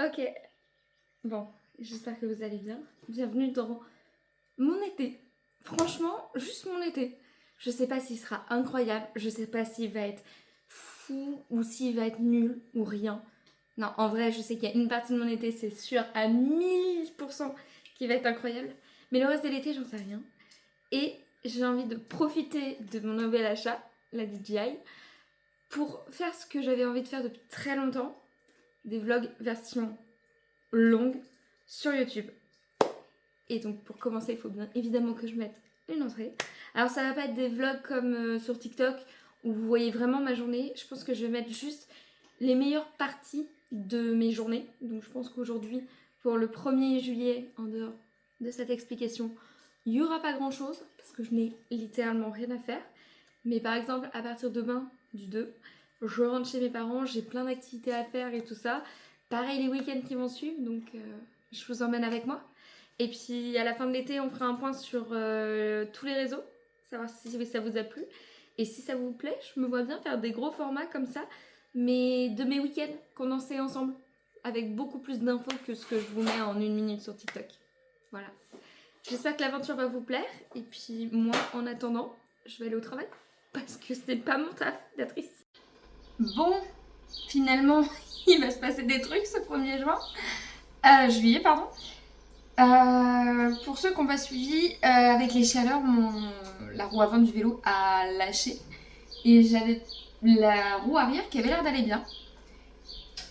Ok, bon, j'espère que vous allez bien. Bienvenue dans mon été. Franchement, juste mon été. Je sais pas s'il sera incroyable, je sais pas s'il va être fou ou s'il va être nul ou rien. Non, en vrai, je sais qu'il y a une partie de mon été, c'est sûr, à 1000% qui va être incroyable. Mais le reste de l'été, j'en sais rien. Et j'ai envie de profiter de mon nouvel achat, la DJI, pour faire ce que j'avais envie de faire depuis très longtemps. Des vlogs version longue sur YouTube. Et donc pour commencer, il faut bien évidemment que je mette une entrée. Alors ça va pas être des vlogs comme sur TikTok où vous voyez vraiment ma journée. Je pense que je vais mettre juste les meilleures parties de mes journées. Donc je pense qu'aujourd'hui, pour le 1er juillet, en dehors de cette explication, il n'y aura pas grand chose parce que je n'ai littéralement rien à faire. Mais par exemple, à partir de demain, du 2, je rentre chez mes parents, j'ai plein d'activités à faire et tout ça. Pareil les week-ends qui vont suivre, donc je vous emmène avec moi. Et puis à la fin de l'été, on fera un point sur tous les réseaux, savoir si ça vous a plu. Et si ça vous plaît, je me vois bien faire des gros formats comme ça, mais de mes week-ends condensés ensemble, avec beaucoup plus d'infos que ce que je vous mets en 1 minute sur TikTok. Voilà. J'espère que l'aventure va vous plaire. Et puis moi, en attendant, je vais aller au travail. Parce que ce n'est pas mon taf d'être ici. Bon, finalement, il va se passer des trucs ce 1er juillet, pardon. Pour ceux qui n'ont pas suivi, avec les chaleurs, la roue avant du vélo a lâché. Et j'avais la roue arrière qui avait l'air d'aller bien.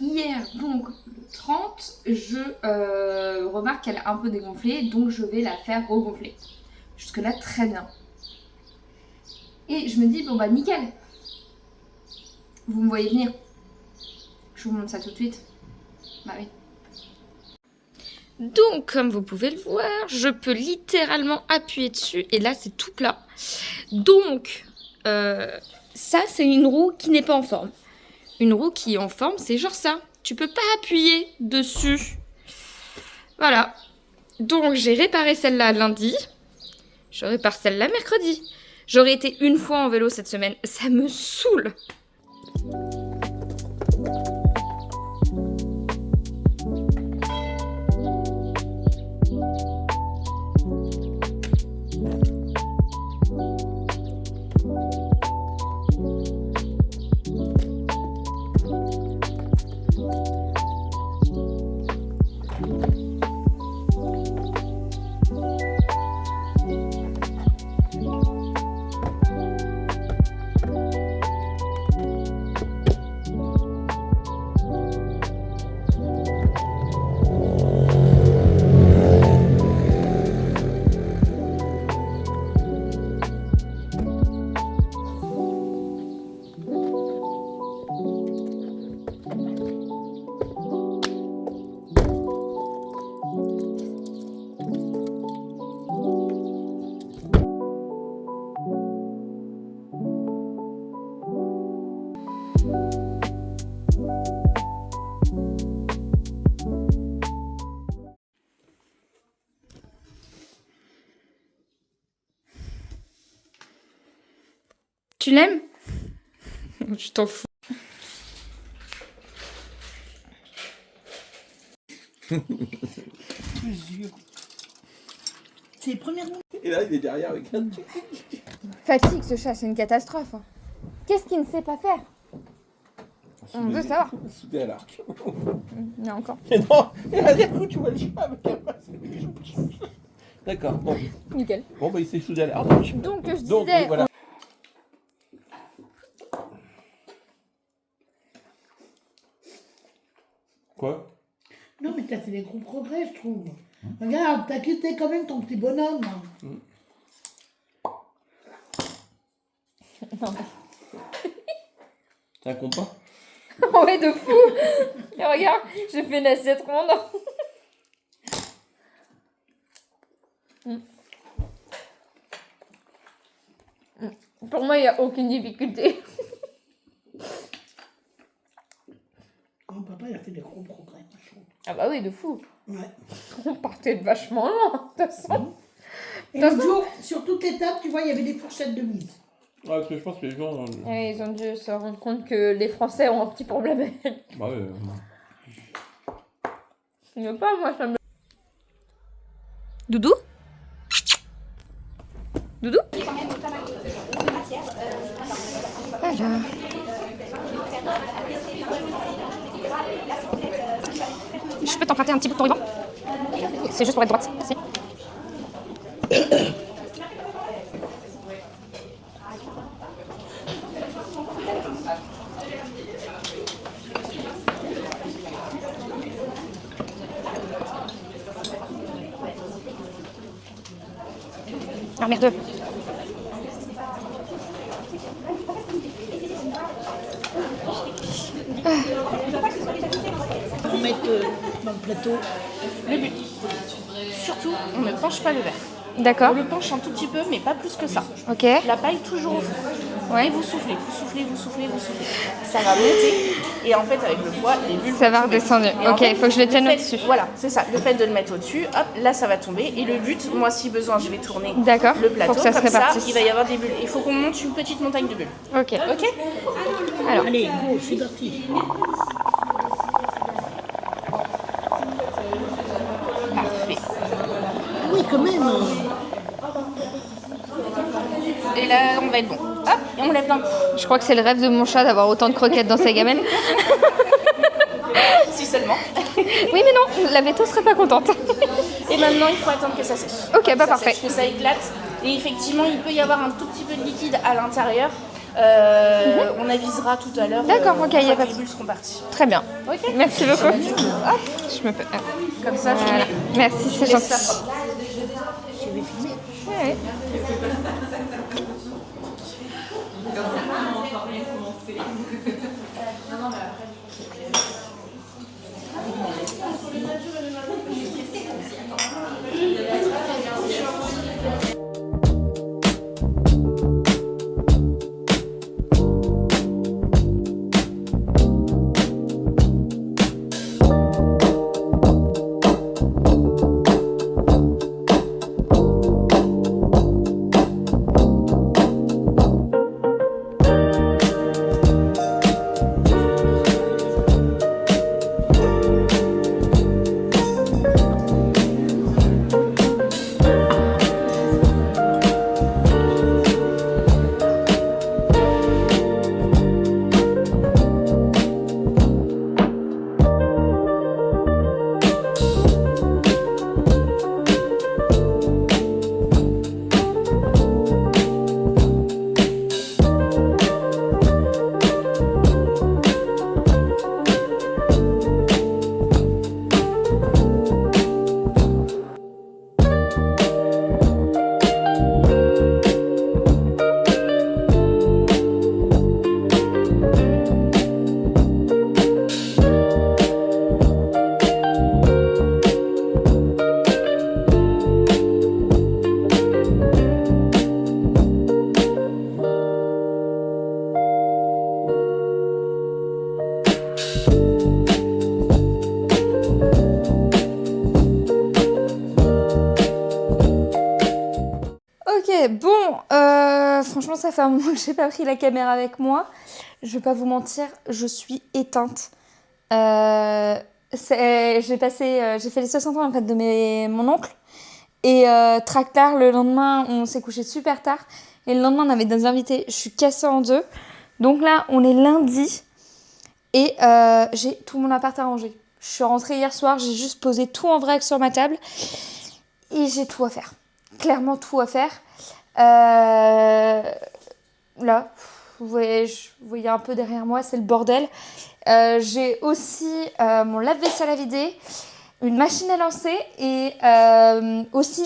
Hier, donc le 30, je remarque qu'elle est un peu dégonflée, donc je vais la faire regonfler. Jusque-là, très bien. Et je me dis, bon bah nickel. Vous me voyez venir. Je vous montre ça tout de suite. Bah oui. Donc, comme vous pouvez le voir, je peux littéralement appuyer dessus. Et là, c'est tout plat. Donc, ça, c'est une roue qui n'est pas en forme. Une roue qui est en forme, c'est genre ça. Tu peux pas appuyer dessus. Voilà. Donc, j'ai réparé celle-là lundi. Je répare celle-là mercredi. J'aurais été une fois en vélo cette semaine. Ça me saoule. Tu l'aimes? Je t'en fous. C'est les premières minutes. Et là, il est derrière avec un truc. Fatigue ce chat, c'est une catastrophe. Qu'est-ce qu'il ne sait pas faire? On veut savoir. Soudé à l'arc. Il y a encore. Et non, et là, d'un coup, tu vois le chat avec un masque. D'accord, bon. Nickel. Bon, bah, il s'est soudé à l'arc. Donc, je Donc, disais... oui, voilà. Quoi? Non, mais t'as fait des gros progrès, je trouve. Regarde, t'as quitté quand même ton petit bonhomme. Non. C'est un compas? Ouais, de fou. Et regarde, j'ai fait une assiette ronde. Pour moi, il n'y a aucune difficulté. Oh, papa, il a fait des gros progrès, je trouve. Ah bah oui, de fou. Ouais. On partait de vachement loin, de toute façon. Et l'autre jour, sur toute l'étape, tu vois, il y avait des fourchettes de mise. Ouais, parce que je pense que les gens. Ouais, ils ont dû se rendre compte que les Français ont un petit problème. Bah ouais. Je veux pas, moi, ça me... Doudou? Doudou? Alors. Je peux t'emprunter un petit bout de ton ruban? C'est juste pour être droite. Merci. Ah merde. Faut mettre dans le plateau. Le but. Surtout, on ne penche pas le verre. D'accord. On le penche un tout petit peu, mais pas plus que ça. Ok. La paille toujours au fond. Ouais. Et vous soufflez, vous soufflez, vous soufflez, vous soufflez. Ça va monter. Et en fait, avec le poids, les bulles Ça vont va tomber. redescendre. Et en Ok, fait, il faut que je le tienne fait- au-dessus. Voilà, c'est ça. Le fait de le mettre au-dessus, hop, là, ça va tomber. Et le but, moi, si besoin, je vais tourner D'accord, le plateau. pour que ça se Comme ça, répartisse. il va y avoir des bulles. Il faut qu'on monte une petite montagne de bulles. Ok. Ok? Alors. Allez, go, c'est parti. Parfait. Oui, quand même. Et là, on va être bon. Hop, et on lève d'un coup. Je crois que c'est le rêve de mon chat d'avoir autant de croquettes dans sa gamelle. Si seulement. Oui, mais non, la veto serait pas contente. Et maintenant, il faut attendre que ça sèche. Ok, bah Ça parfait. sèche, que ça éclate. Et effectivement, il peut y avoir un tout petit peu de liquide à l'intérieur. On avisera tout à l'heure. D'accord, ok, une y a fois pas que de- les bulles seront parties. Très bien. Ok. Merci beaucoup. Hop, Je me peux. comme ça, je Voilà. mets. Merci, c'est je gentil. laisse ça. Je vais filmer. Ouais. Ok, bon, franchement, ça fait un moment que j'ai pas pris la caméra avec moi. Je vais pas vous mentir, je suis éteinte. J'ai fait les 60 ans en fait, de mon oncle. Et tractard, le lendemain, on s'est couché super tard. Et le lendemain, on avait des invités. Je suis cassée en deux. Donc là, on est lundi. Et j'ai tout mon appart à ranger. Je suis rentrée hier soir, j'ai juste posé tout en vrac sur ma table. Et j'ai tout à faire. Clairement tout à faire. Là, vous voyez un peu derrière moi, c'est le bordel. J'ai aussi mon lave-vaisselle à vider, une machine à lancer et aussi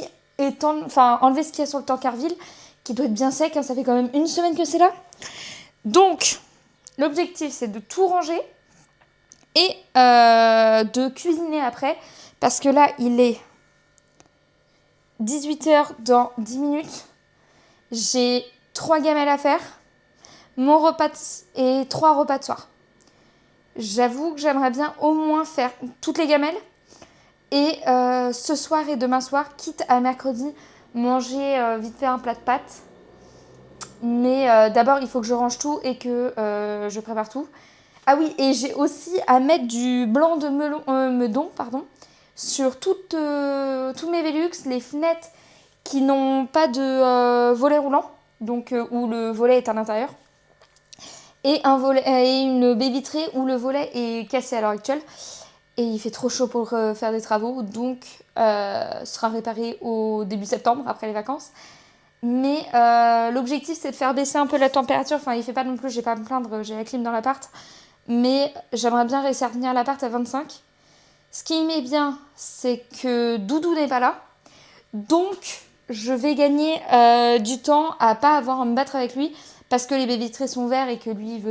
enlever ce qu'il y a sur le tankerville qui doit être bien sec, hein, ça fait quand même une semaine que c'est là. Donc, l'objectif c'est de tout ranger et de cuisiner après parce que là il est 18h dans 10 minutes. J'ai 3 gamelles à faire, mon repas et 3 repas de soir. J'avoue que j'aimerais bien au moins faire toutes les gamelles et ce soir et demain soir, quitte à mercredi, manger vite fait un plat de pâtes. Mais d'abord, il faut que je range tout et que je prépare tout. Ah oui, et j'ai aussi à mettre du blanc de meudon, sur tous mes Velux, les fenêtres qui n'ont pas de volet roulant, donc où le volet est à l'intérieur, et une baie vitrée où le volet est cassé à l'heure actuelle. Et il fait trop chaud pour faire des travaux, donc sera réparé au début septembre, après les vacances. Mais l'objectif, c'est de faire baisser un peu la température. Enfin, il fait pas non plus, j'ai pas à me plaindre, j'ai la clim dans l'appart. Mais j'aimerais bien réussir à tenir l'appart à 25. Ce qui m'est bien, c'est que Doudou n'est pas là. Donc, je vais gagner du temps à pas avoir à me battre avec lui. Parce que les baies vitrées sont verts et que lui,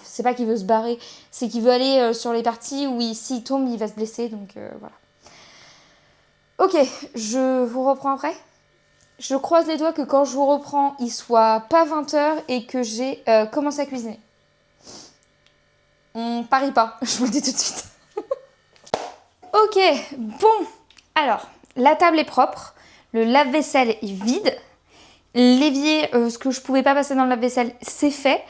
c'est pas qu'il veut se barrer, c'est qu'il veut aller sur les parties où s'il tombe, il va se blesser. Donc voilà. Ok, je vous reprends après. Je croise les doigts que quand je vous reprends, il soit pas 20h et que j'ai commencé à cuisiner. On parie pas, je vous le dis tout de suite. Ok, bon. Alors, la table est propre, le lave-vaisselle est vide. L'évier, ce que je pouvais pas passer dans le lave-vaisselle, c'est fait.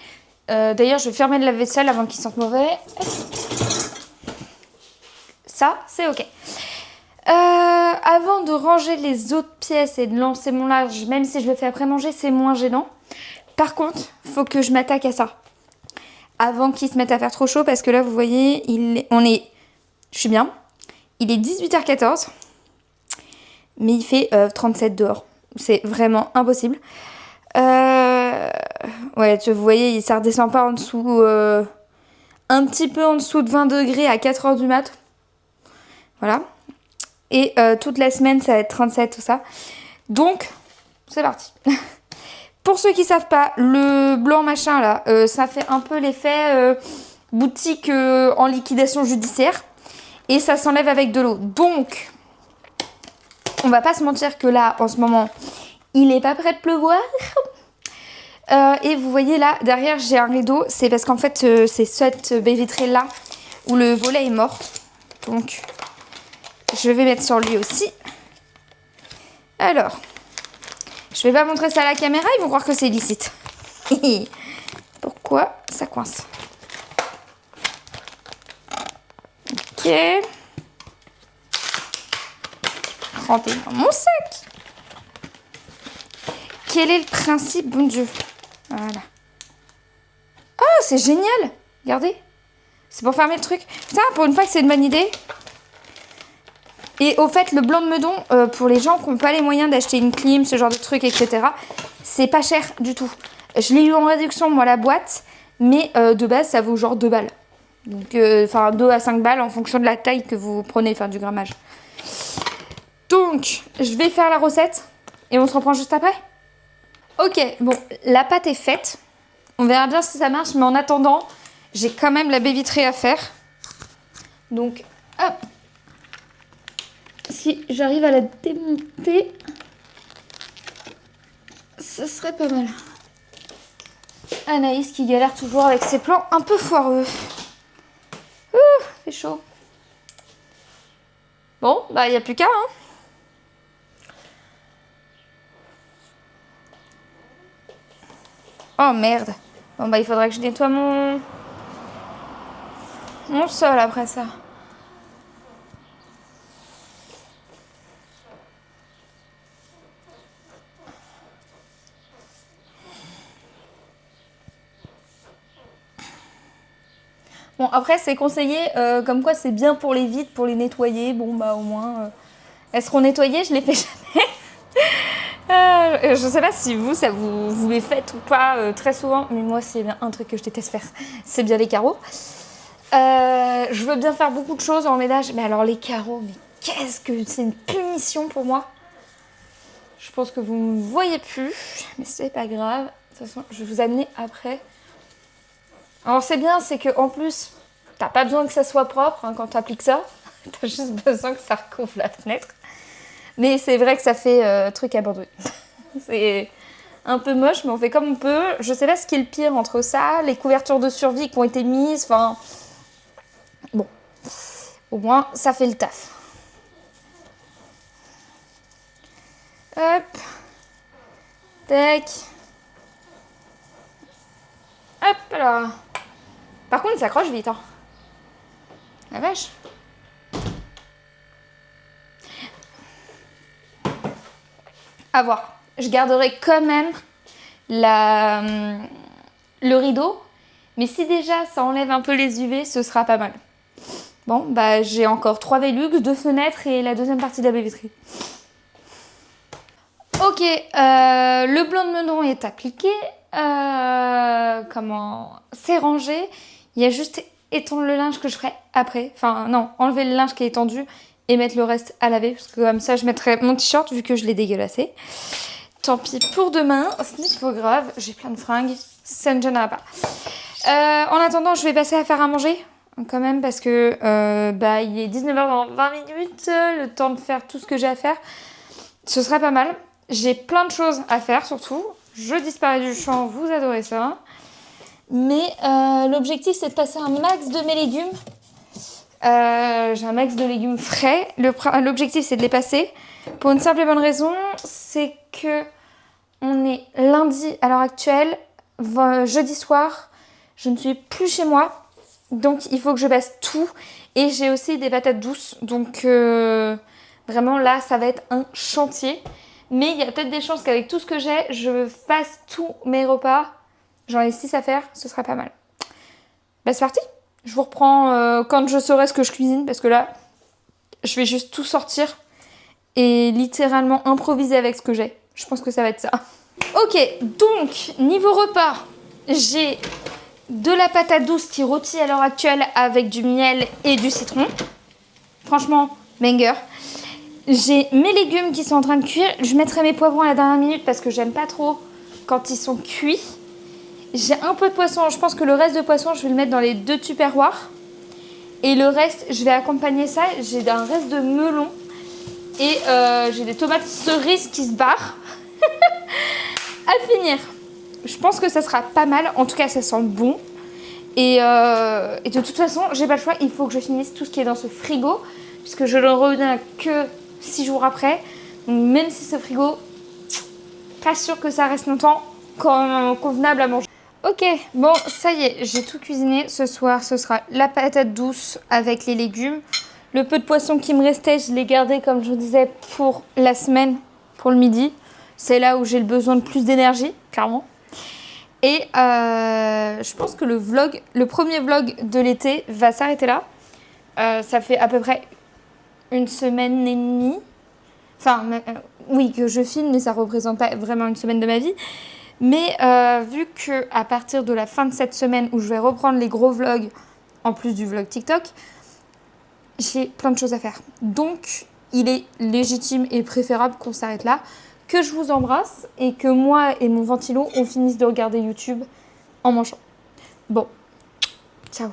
D'ailleurs, je vais fermer le lave-vaisselle avant qu'il sente mauvais. Ça, c'est ok. Avant de ranger les autres pièces et de lancer mon linge, même si je le fais après manger, c'est moins gênant. Par contre, faut que je m'attaque à ça. Avant qu'il se mette à faire trop chaud, parce que là, vous voyez, je suis bien. Il est 18h14, mais il fait 37 dehors. C'est vraiment impossible. Ouais, vous voyez, ça redescend pas en dessous... un petit peu en dessous de 20 degrés à 4h du mat. Voilà. Et toute la semaine, ça va être 37, tout ça. Donc, c'est parti. Pour ceux qui savent pas, le blanc machin, là, ça fait un peu l'effet boutique en liquidation judiciaire. Et ça s'enlève avec de l'eau. Donc... on va pas se mentir que là, en ce moment, il est pas prêt de pleuvoir. Et vous voyez là, derrière, j'ai un rideau. C'est parce qu'en fait, c'est cette baie vitrée là où le volet est mort. Donc, je vais mettre sur lui aussi. Alors, je vais pas montrer ça à la caméra, ils vont croire que c'est illicite. Pourquoi ça coince? Ok. Rentrer dans mon sac. Quel est le principe, bon Dieu? Voilà. Oh, c'est génial! Regardez. C'est pour fermer le truc. Putain, pour une fois que c'est une bonne idée. Et au fait, le blanc de Meudon, pour les gens qui n'ont pas les moyens d'acheter une clim, ce genre de truc, etc., c'est pas cher du tout. Je l'ai eu en réduction, moi, la boîte, mais de base, ça vaut genre 2 balles. Donc, 2 à 5 balles en fonction de la taille que vous prenez, enfin, du grammage. Donc, je vais faire la recette et on se reprend juste après. Ok, bon, la pâte est faite. On verra bien si ça marche, mais en attendant, j'ai quand même la baie vitrée à faire. Donc, hop. Si j'arrive à la démonter, ce serait pas mal. Anaïs qui galère toujours avec ses plans un peu foireux. Ouh, fait chaud. Bon, bah, il n'y a plus qu'à, hein. Oh merde. Bon bah il faudrait que je nettoie mon sol après ça. Bon après c'est conseillé, comme quoi c'est bien pour les vitres, pour les nettoyer. Bon bah au moins elles seront nettoyées, je les fais jamais. Je sais pas si vous, ça vous les faites ou pas très souvent, mais moi c'est bien un truc que je déteste faire, c'est bien les carreaux. Je veux bien faire beaucoup de choses en ménage, mais alors les carreaux, mais qu'est-ce que c'est une punition pour moi. Je pense que vous ne me voyez plus, mais c'est pas grave. De toute façon, je vais vous amener après. Alors c'est bien, c'est que en plus, t'as pas besoin que ça soit propre hein, quand t'appliques ça. T'as juste besoin que ça recouvre la fenêtre. Mais c'est vrai que ça fait truc abandonné. C'est un peu moche, mais on fait comme on peut. Je sais pas ce qui est le pire entre ça, les couvertures de survie qui ont été mises, enfin... Bon, au moins, ça fait le taf. Hop. Tac. Hop là. Par contre, il s'accroche vite, hein. La vache. À voir. Je garderai quand même le rideau. Mais si déjà ça enlève un peu les UV, ce sera pas mal. Bon, bah j'ai encore 3 Velux, 2 fenêtres et la deuxième partie de la baie vitrée. Ok, le blanc de meudon est appliqué. C'est rangé. Il y a juste étendre le linge que je ferai après. Enfin, non, enlever le linge qui est étendu et mettre le reste à laver. Parce que comme ça, je mettrai mon t-shirt vu que je l'ai dégueulassé. Tant pis pour demain. Ce n'est pas grave. J'ai plein de fringues. Ça ne gênera pas. En attendant, je vais passer à faire à manger. Quand même, parce que il est 19h dans 20 minutes. Le temps de faire tout ce que j'ai à faire. Ce serait pas mal. J'ai plein de choses à faire, surtout. Je disparais du champ, vous adorez ça. Mais l'objectif, c'est de passer un max de mes légumes. J'ai un max de légumes frais. L'objectif, c'est de les passer. Pour une simple et bonne raison, c'est que on est lundi à l'heure actuelle. Jeudi soir, je ne suis plus chez moi. Donc, il faut que je passe tout. Et j'ai aussi des patates douces. Donc, vraiment, là, ça va être un chantier. Mais il y a peut-être des chances qu'avec tout ce que j'ai, je fasse tous mes repas. J'en ai 6 à faire, ce sera pas mal. Bah c'est parti. Je vous reprends quand je saurai ce que je cuisine. Parce que là, je vais juste tout sortir. Et littéralement improviser avec ce que j'ai. Je pense que ça va être ça. Ok, donc, niveau repas, j'ai de la patate douce qui rôtit à l'heure actuelle avec du miel et du citron. Franchement, banger. J'ai mes légumes qui sont en train de cuire. Je mettrai mes poivrons à la dernière minute parce que j'aime pas trop quand ils sont cuits. J'ai un peu de poisson. Je pense que le reste de poisson, je vais le mettre dans les 2 tupperwares. Et le reste, je vais accompagner ça. J'ai un reste de melon. Et j'ai des tomates cerises qui se barrent. À finir. Je pense que ça sera pas mal. En tout cas, ça sent bon. Et de toute façon, j'ai pas le choix. Il faut que je finisse tout ce qui est dans ce frigo. Puisque je ne reviens que 6 jours après. Donc même si ce frigo, pas sûr que ça reste longtemps convenable à manger. Ok, bon, ça y est, j'ai tout cuisiné. Ce soir, ce sera la patate douce avec les légumes. Le peu de poisson qui me restait, je l'ai gardé, comme je vous disais, pour la semaine, pour le midi. C'est là où j'ai le besoin de plus d'énergie, clairement. Et je pense que le premier vlog de l'été va s'arrêter là. Ça fait à peu près 1 semaine et demie. Enfin, oui, que je filme, mais ça représente pas vraiment 1 semaine de ma vie. Mais vu qu'à partir de la fin de cette semaine où je vais reprendre les gros vlogs, en plus du vlog TikTok, j'ai plein de choses à faire. Donc, il est légitime et préférable qu'on s'arrête là, que je vous embrasse et que moi et mon ventilo, on finisse de regarder YouTube en mangeant. Bon, ciao.